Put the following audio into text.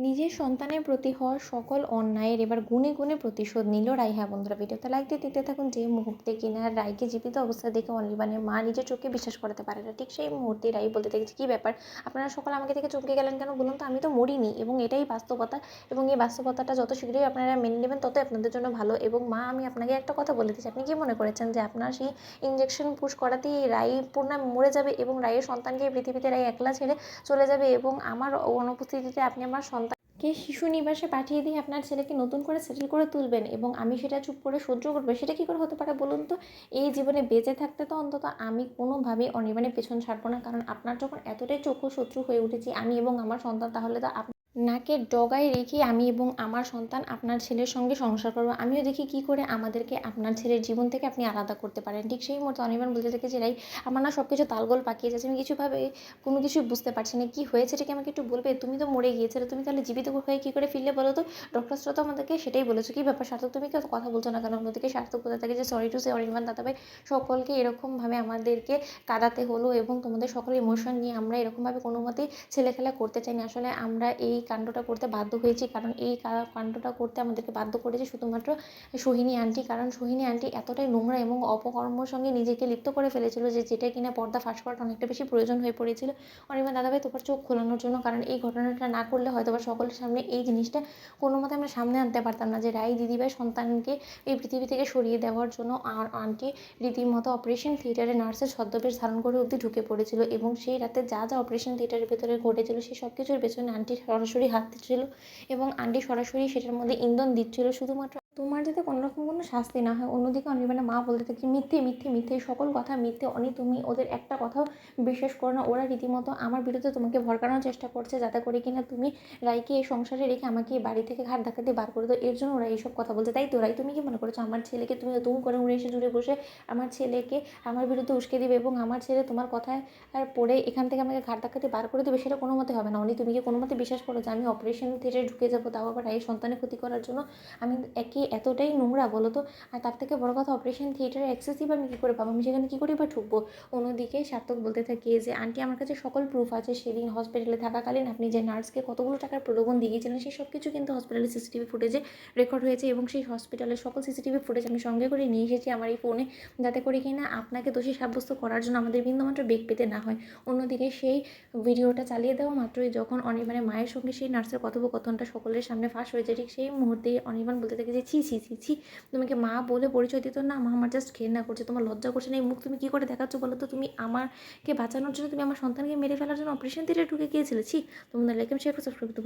নিজের সন্তানের প্রতি হওয়া সকল অন্যায়ের এবার গুণে গুণে প্রতিশোধ নিল রাই। হ্যাঁ বন্ধুরা, ভিডিওতে লাইক দিয়ে দিতে থাকুন। যে মুহূর্তে কিনা রাইকে জীবিত অবস্থা দেখে অনির্বাণের মা নিজের চোখে বিশ্বাস করতে পারে না, ঠিক সেই মুহূর্তে রাই বলতে দেখেছে, কী ব্যাপার, আপনারা সকলে আমাকে দেখে চমকে গেলেন কেন বলুন তো? আমি তো মরিনি, এবং এটাই বাস্তবতা। এবং এই বাস্তবতাটা যত শীঘ্রই আপনারা মেনে নেবেন ততই আপনাদের জন্য ভালো। এবং মা, আমি আপনাকে একটা কথা বলে দিচ্ছি, আপনি কি মনে করেছেন যে আপনার সেই ইঞ্জেকশন পুশ করাতেই রাই পূর্ণা মরে যাবে এবং রাইয়ের সন্তানকে এই পৃথিবীতে রাই একলা ছেড়ে চলে যাবে, এবং আমার অনুপস্থিতিতে আপনি আমার সন্তানকে শিশু নিবাসে পাঠিয়ে দিয়ে আপনার ছেলেকে নতুন করে সেটেল করে তুলবেন এবং আমি সেটা চুপ করে সহ্য করবো? সেটা কী করে হতে পারে বলুন তো? এই জীবনে বেঁচে থাকতে তো অন্তত আমি কোনোভাবেই অনির্বাণের পেছন ছাড়বো না, কারণ আপনার যখন এতটাই চক্ষু শত্রু হয়ে উঠেছি আমি এবং আমার সন্তান, তাহলে তো নাকের ডগায় রেখে আমি এবং আমার সন্তান আপনার ছেলের সঙ্গে সংসার করবো। আমিও দেখি কী করে আমাদেরকে আপনার ছেলের জীবন থেকে আপনি আলাদা করতে পারেন। ঠিক সেই মুহূর্তে অনির্বাণ বলতে থাকে যে রাই, আমার না সব কিছু তালগোল পাকিয়ে যাচ্ছে, আমি কিছুভাবে কোনো কিছুই বুঝতে পারছি না, কী হয়েছে এটাকে আমাকে একটু বলবে? তুমি তো মরে গিয়েছিলে, তুমি তাহলে জীবিত হয়ে কী করে ফিরলে বলো তো? ডক্টরসরা তো আমাদেরকে সেটাই বলেছো। কী ব্যাপার সার্থক, তুমি কেউ কথা বলছো না কেন? অন্যদিকে সার্থক বলতে থাকে যে সরি টু সে অনির্বাণ দাদাভাই, সকলকে এরকমভাবে আমাদেরকে কাঁদাতে হলো এবং তোমাদের সকলের ইমোশন নিয়ে আমরা এরকমভাবে কোনো মতেই ছেলেখেলা করতে চাইনি। আসলে আমরা এই কাণ্ডটা করতে বাধ্য হয়েছি, কারণ এই কাণ্ডটা করতে আমাদেরকে বাধ্য করেছে শুধুমাত্র সোহিনী আন্টি, কারণ সোহিনী আন্টি এতটাই নোংরা এবং অপকর্মের সঙ্গে নিজেকে লিপ্ত করে ফেলেছিল যে যেটা কিনা পর্দা ফাঁস করাটা অনেকটা বেশি প্রয়োজন হয়ে পড়েছিল অনির্বাণ দাদাভাই তোমার চোখ খোলানোর জন্য। কারণ এই ঘটনাটা না করলে হয়তো বা সকলের সামনে এই জিনিসটা কোনো মতে আমরা সামনে আনতে পারতাম না যে রাই দিদিভাই সন্তানকে এই পৃথিবী থেকে সরিয়ে দেওয়ার জন্য আর আন্টি রীতিমতো অপারেশন থিয়েটারে নার্সের ছদ্মবেশ ধারণ করে অবধি ঢুকে পড়েছিল, এবং সেই রাতে যা যা অপারেশন থিয়েটারের ভেতরে ঘটেছিল সেই সব কিছুর পেছনে আন্টির সরাসরি হাত ছিল, এবং আন্টি সরাসরি সেটার মধ্যে ইন্ধন দিচ্ছিল শুধুমাত্র তোমার যাতে কোনোরকম কোনো শাস্তি না হয়। অন্যদিকে অনির্বাণের মা বলতে থাকে, মিথ্যে মিথ্যে মিথ্যে, সকল কথা মিথ্যে অনি, তুমি ওদের একটা কথাও বিশ্বাস করো না। ওরা রীতিমতো আমার বিরুদ্ধে তোমাকে ভড়কানোর চেষ্টা করছে যাতে করে কিনা তুমি রাইকে এই সংসারে রেখে আমাকে এই বাড়ি থেকে ঘাট ধাক্কা দিয়ে বার করে দাও, এর জন্য ওরা এইসব কথা বলছে। তাই তো রাই, তুমি কি মনে করছো আমার ছেলেকে তুমি তুম করে উড়ে এসে জুড়ে বসে আমার ছেলেকে আমার বিরুদ্ধে উস্কে দিবে এবং আমার ছেলে তোমার কথায় আর পড়ে এখান থেকে আমাকে ঘাট ধাক্কা দিয়ে বার করে দেবে? সেটা কোনো মতে হবে না। অনি, তুমি কি কোনো মতে বিশ্বাস করো যে আমি অপারেশন থিয়েটারে ঢুকে যাবো, তাও আবার রাইয়ের সন্তানের ক্ষতি করার জন্য? আমি এতটাই নোংরা বলো তো? আর তার থেকে বড় কথা, অপারেশন থিয়েটারে অ্যাক্সেসই বা আমি কী করে পাবো? আমি সেখানে কী করেই বা ঢুকবো? অন্যদিকে সার্থক বলতে থাকে যে আন্টি, আমার কাছে সকল প্রুফ আছে, সেদিন হসপিটালে থাকাকালীন আপনি যে নার্সকে কতগুলো টাকার প্রলোভন দিয়েছিলেন সেই সব কিছু কিন্তু হসপিটালের সিসিটিভি ফুটেজে রেকর্ড হয়েছে, এবং সেই হসপিটালের সকল সিসিটিভি ফুটেজ আমি সঙ্গে করে নিয়ে এসেছি আমার এই ফোনে, যাতে করে কিনা আপনাকে দোষী সাব্যস্ত করার জন্য আমাদের বিন্দুমাত্র বেগ পেতে না হয়। অন্যদিকে সেই ভিডিওটা চালিয়ে দেওয়া মাত্রই যখন অনির্বাণের মায়ের সঙ্গে সেই নার্সের কথোপকথনটা সকলের সামনে ফাঁস হয়েছে, ঠিক সেই মুহূর্তেই অনির্বাণ বলতে থাকে যে ছি ছি ছি ছি, তোমাকে মা বলে পরিচয় দিত না? মা আমার জাস্ট ঘেন্না করছে, তোমার লজ্জা করছে না? এই মুখ তুমি কী করে দেখাচ্ছ বলো তো? তুমি আমাকে বাঁচানোর জন্য তুমি আমার সন্তানকে মেরে ফেলার জন্য অপারেশন থিয়েটারে ঢুকে গিয়েছিলে? ছি! তোমাদের লাইক এবং শেয়ার করে সাবস্ক্রাইব করতে ভুলো না।